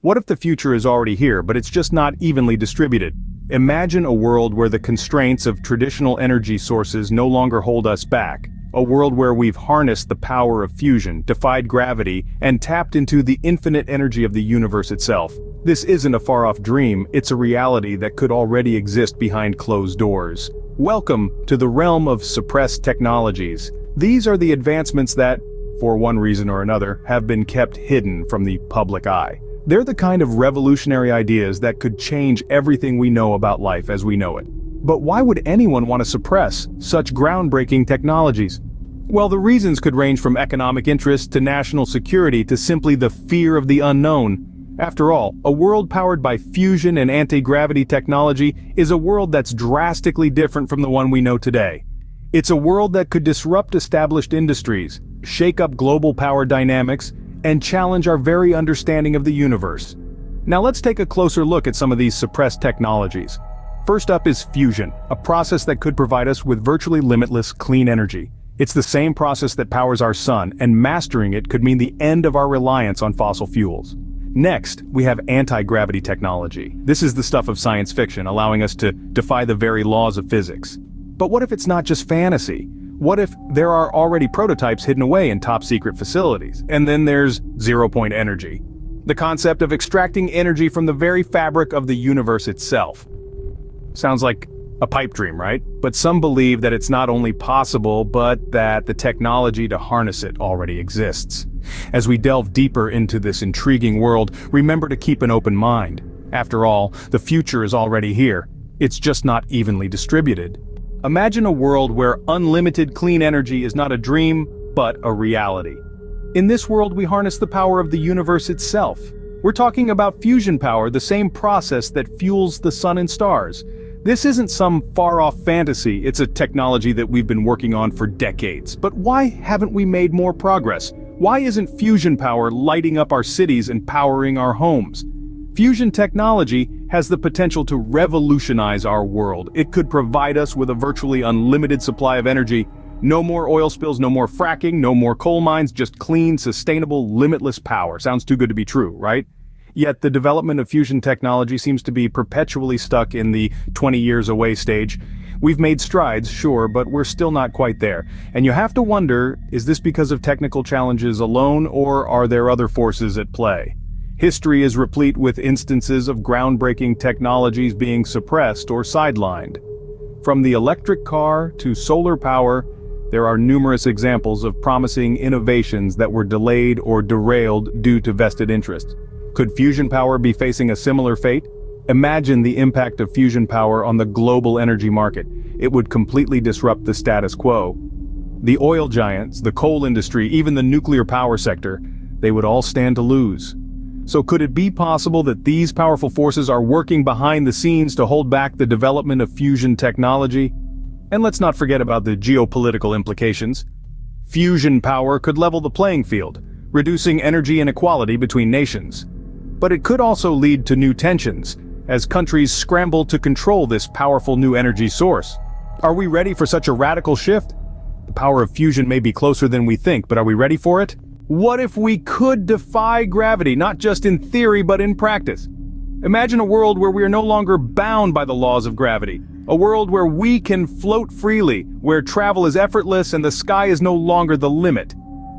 What if the future is already here, but it's just not evenly distributed? Imagine a world where the constraints of traditional energy sources no longer hold us back. A world where we've harnessed the power of fusion, defied gravity, and tapped into the infinite energy of the universe itself. This isn't a far-off dream, it's a reality that could already exist behind closed doors. Welcome to the realm of suppressed technologies. These are the advancements that, for one reason or another, have been kept hidden from the public eye. They're the kind of revolutionary ideas that could change everything we know about life as we know it. But why would anyone want to suppress such groundbreaking technologies? Well, the reasons could range from economic interest to national security to simply the fear of the unknown. After all, a world powered by fusion and anti-gravity technology is a world that's drastically different from the one we know today. It's a world that could disrupt established industries, shake up global power dynamics, and challenge our very understanding of the universe. Now let's take a closer look at some of these suppressed technologies. First up is fusion, a process that could provide us with virtually limitless clean energy. It's the same process that powers our sun, and mastering it could mean the end of our reliance on fossil fuels. Next, we have anti-gravity technology. This is the stuff of science fiction, allowing us to defy the very laws of physics. But what if it's not just fantasy? What if there are already prototypes hidden away in top-secret facilities? And then there's zero-point energy, the concept of extracting energy from the very fabric of the universe itself. Sounds like a pipe dream, right? But some believe that it's not only possible, but that the technology to harness it already exists. As we delve deeper into this intriguing world, remember to keep an open mind. After all, the future is already here. It's just not evenly distributed. Imagine a world where unlimited clean energy is not a dream, but a reality. In this world, we harness the power of the universe itself. We're talking about fusion power, the same process that fuels the sun and stars. This isn't some far-off fantasy, it's a technology that we've been working on for decades. But why haven't we made more progress? Why isn't fusion power lighting up our cities and powering our homes? Fusion technology has the potential to revolutionize our world. It could provide us with a virtually unlimited supply of energy. No more oil spills, no more fracking, no more coal mines, just clean, sustainable, limitless power. Sounds too good to be true, right? Yet the development of fusion technology seems to be perpetually stuck in the 20 years away stage. We've made strides, sure, but we're still not quite there. And you have to wonder, is this because of technical challenges alone, or are there other forces at play? History is replete with instances of groundbreaking technologies being suppressed or sidelined. From the electric car to solar power, there are numerous examples of promising innovations that were delayed or derailed due to vested interests. Could fusion power be facing a similar fate? Imagine the impact of fusion power on the global energy market. It would completely disrupt the status quo. The oil giants, the coal industry, even the nuclear power sector, they would all stand to lose. So could it be possible that these powerful forces are working behind the scenes to hold back the development of fusion technology? And let's not forget about the geopolitical implications. Fusion power could level the playing field, reducing energy inequality between nations. But it could also lead to new tensions, as countries scramble to control this powerful new energy source. Are we ready for such a radical shift? The power of fusion may be closer than we think, but are we ready for it? What if we could defy gravity, not just in theory but in practice? Imagine a world where we are no longer bound by the laws of gravity. A world where we can float freely, where travel is effortless and the sky is no longer the limit.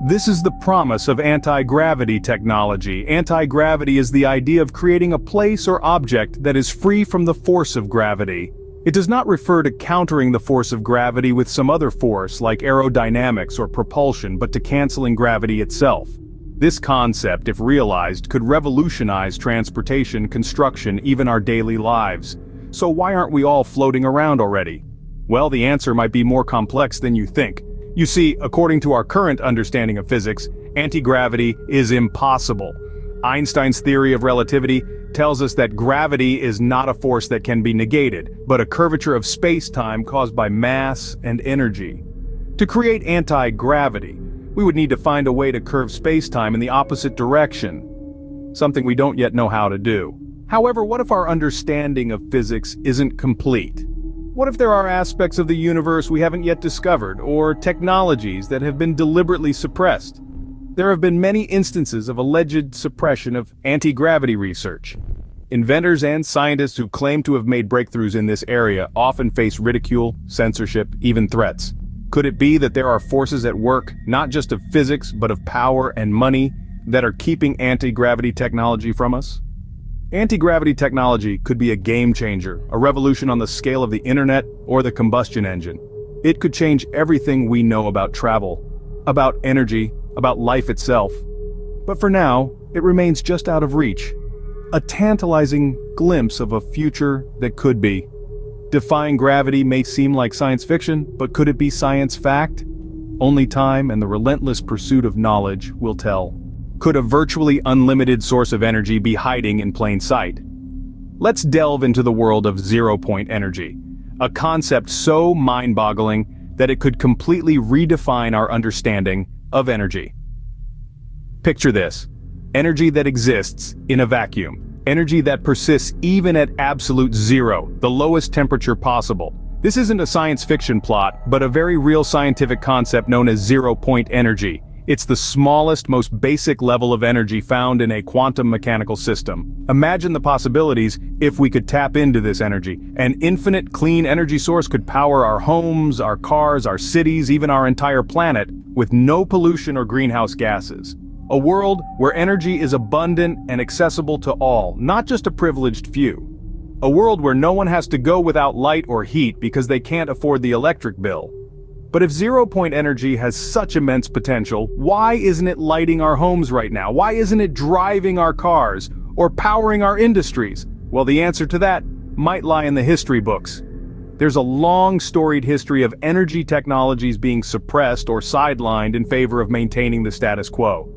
This is the promise of anti-gravity technology. Anti-gravity is the idea of creating a place or object that is free from the force of gravity. It does not refer to countering the force of gravity with some other force like aerodynamics or propulsion, but to canceling gravity itself. This concept, if realized, could revolutionize transportation, construction, even our daily lives. So why aren't we all floating around already? Well, the answer might be more complex than you think. You see, according to our current understanding of physics, anti-gravity is impossible. Einstein's theory of relativity tells us that gravity is not a force that can be negated, but a curvature of space-time caused by mass and energy. To create anti-gravity, we would need to find a way to curve space-time in the opposite direction, something we don't yet know how to do. However, what if our understanding of physics isn't complete? What if there are aspects of the universe we haven't yet discovered, or technologies that have been deliberately suppressed? There have been many instances of alleged suppression of anti-gravity research. Inventors and scientists who claim to have made breakthroughs in this area often face ridicule, censorship, even threats. Could it be that there are forces at work, not just of physics, but of power and money, that are keeping anti-gravity technology from us? Anti-gravity technology could be a game changer, a revolution on the scale of the internet or the combustion engine. It could change everything we know about travel, about energy, about life itself. But for now, it remains just out of reach. A tantalizing glimpse of a future that could be. Defying gravity may seem like science fiction, but could it be science fact? Only time and the relentless pursuit of knowledge will tell. Could a virtually unlimited source of energy be hiding in plain sight? Let's delve into the world of zero-point energy, a concept so mind-boggling that it could completely redefine our understanding of energy. Picture this: energy that exists in a vacuum, energy that persists even at absolute zero, the lowest temperature possible. This isn't a science fiction plot, but a very real scientific concept known as zero-point energy. It's the smallest, most basic level of energy found in a quantum mechanical system. Imagine the possibilities if we could tap into this energy. An infinite clean energy source could power our homes, our cars, our cities, even our entire planet, with no pollution or greenhouse gases. A world where energy is abundant and accessible to all, not just a privileged few. A world where no one has to go without light or heat because they can't afford the electric bill. But if zero-point energy has such immense potential, why isn't it lighting our homes right now? Why isn't it driving our cars or powering our industries? Well, the answer to that might lie in the history books. There's a long storied history of energy technologies being suppressed or sidelined in favor of maintaining the status quo.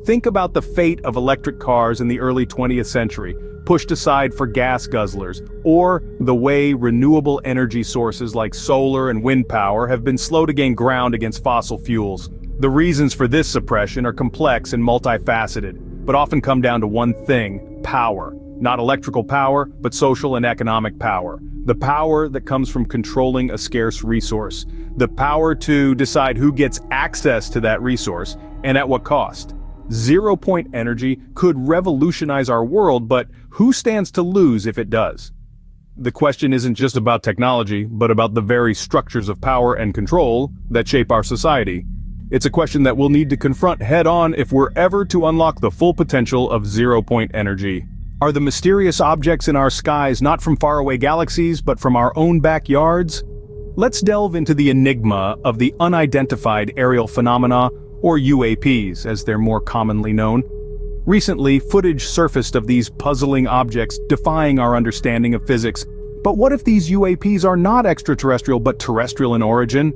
Think about the fate of electric cars in the early 20th century, pushed aside for gas guzzlers, or the way renewable energy sources like solar and wind power have been slow to gain ground against fossil fuels. The reasons for this suppression are complex and multifaceted, but often come down to one thing: power. Not electrical power, but social and economic power. The power that comes from controlling a scarce resource. The power to decide who gets access to that resource, and at what cost. Zero-point energy could revolutionize our world, but who stands to lose if it does? The question isn't just about technology, but about the very structures of power and control that shape our society. It's a question that we'll need to confront head-on if we're ever to unlock the full potential of zero-point energy. Are the mysterious objects in our skies not from faraway galaxies, but from our own backyards? Let's delve into the enigma of the unidentified aerial phenomena, or UAPs, as they're more commonly known. Recently, footage surfaced of these puzzling objects defying our understanding of physics. But what if these UAPs are not extraterrestrial but terrestrial in origin?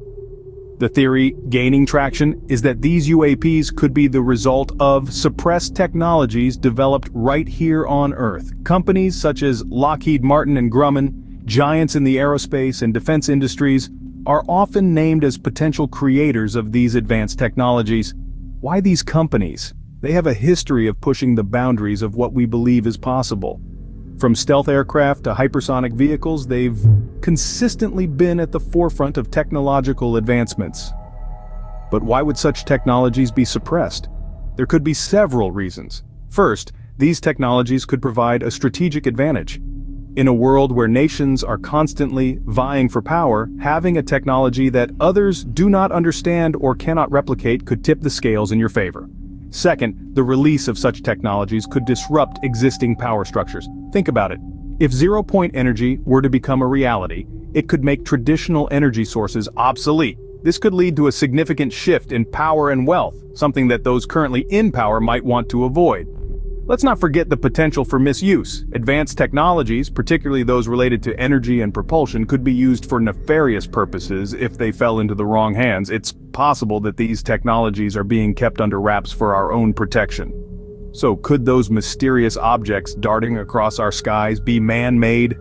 The theory gaining traction is that these UAPs could be the result of suppressed technologies developed right here on Earth. Companies such as Lockheed Martin and Grumman, giants in the aerospace and defense industries, are often named as potential creators of these advanced technologies. Why these companies? They have a history of pushing the boundaries of what we believe is possible. From stealth aircraft to hypersonic vehicles, they've consistently been at the forefront of technological advancements. But why would such technologies be suppressed? There could be several reasons. First, these technologies could provide a strategic advantage. In a world where nations are constantly vying for power, having a technology that others do not understand or cannot replicate could tip the scales in your favor. Second, the release of such technologies could disrupt existing power structures. Think about it. If zero-point energy were to become a reality, it could make traditional energy sources obsolete. This could lead to a significant shift in power and wealth, something that those currently in power might want to avoid. Let's not forget the potential for misuse. Advanced technologies, particularly those related to energy and propulsion, could be used for nefarious purposes if they fell into the wrong hands. It's possible that these technologies are being kept under wraps for our own protection. So could those mysterious objects darting across our skies be man-made?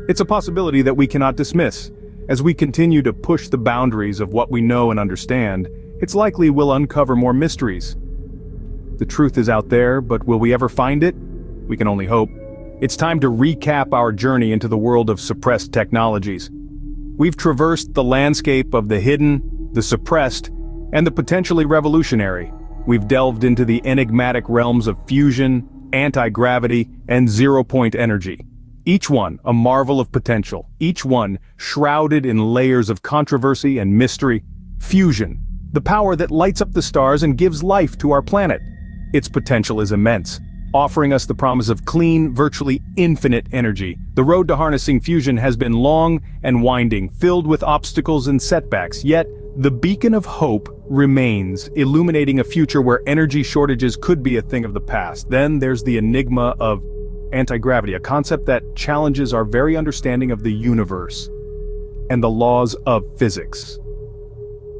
It's a possibility that we cannot dismiss. As we continue to push the boundaries of what we know and understand, it's likely we'll uncover more mysteries. The truth is out there, but will we ever find it? We can only hope. It's time to recap our journey into the world of suppressed technologies. We've traversed the landscape of the hidden, the suppressed, and the potentially revolutionary. we've delved into the enigmatic realms of fusion, anti-gravity, and zero-point energy. Each one a marvel of potential, each one shrouded in layers of controversy and mystery. Fusion, the power that lights up the stars and gives life to our planet. Its potential is immense, offering us the promise of clean, virtually infinite energy. The road to harnessing fusion has been long and winding, filled with obstacles and setbacks, yet the beacon of hope remains, illuminating a future where energy shortages could be a thing of the past. Then there's the enigma of anti-gravity, a concept that challenges our very understanding of the universe and the laws of physics.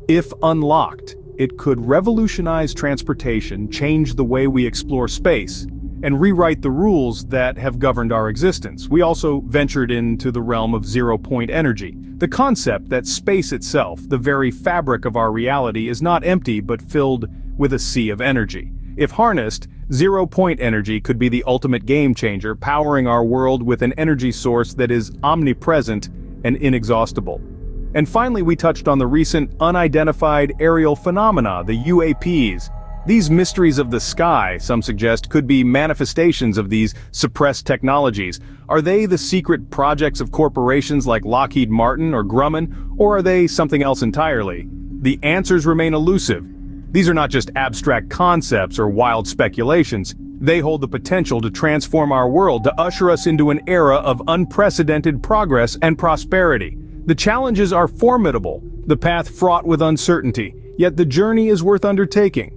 If unlocked, it could revolutionize transportation, change the way we explore space, and rewrite the rules that have governed our existence. We also ventured into the realm of zero-point energy, the concept that space itself, the very fabric of our reality, is not empty but filled with a sea of energy. If harnessed, zero-point energy could be the ultimate game-changer, powering our world with an energy source that is omnipresent and inexhaustible. And finally, we touched on the recent unidentified aerial phenomena, the UAPs. These mysteries of the sky, some suggest, could be manifestations of these suppressed technologies. Are they the secret projects of corporations like Lockheed Martin or Grumman, or are they something else entirely? The answers remain elusive. These are not just abstract concepts or wild speculations. They hold the potential to transform our world, to usher us into an era of unprecedented progress and prosperity. The challenges are formidable, the path fraught with uncertainty, yet the journey is worth undertaking.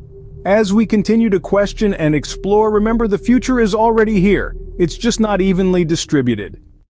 As we continue to question and explore, remember the future is already here. It's just not evenly distributed.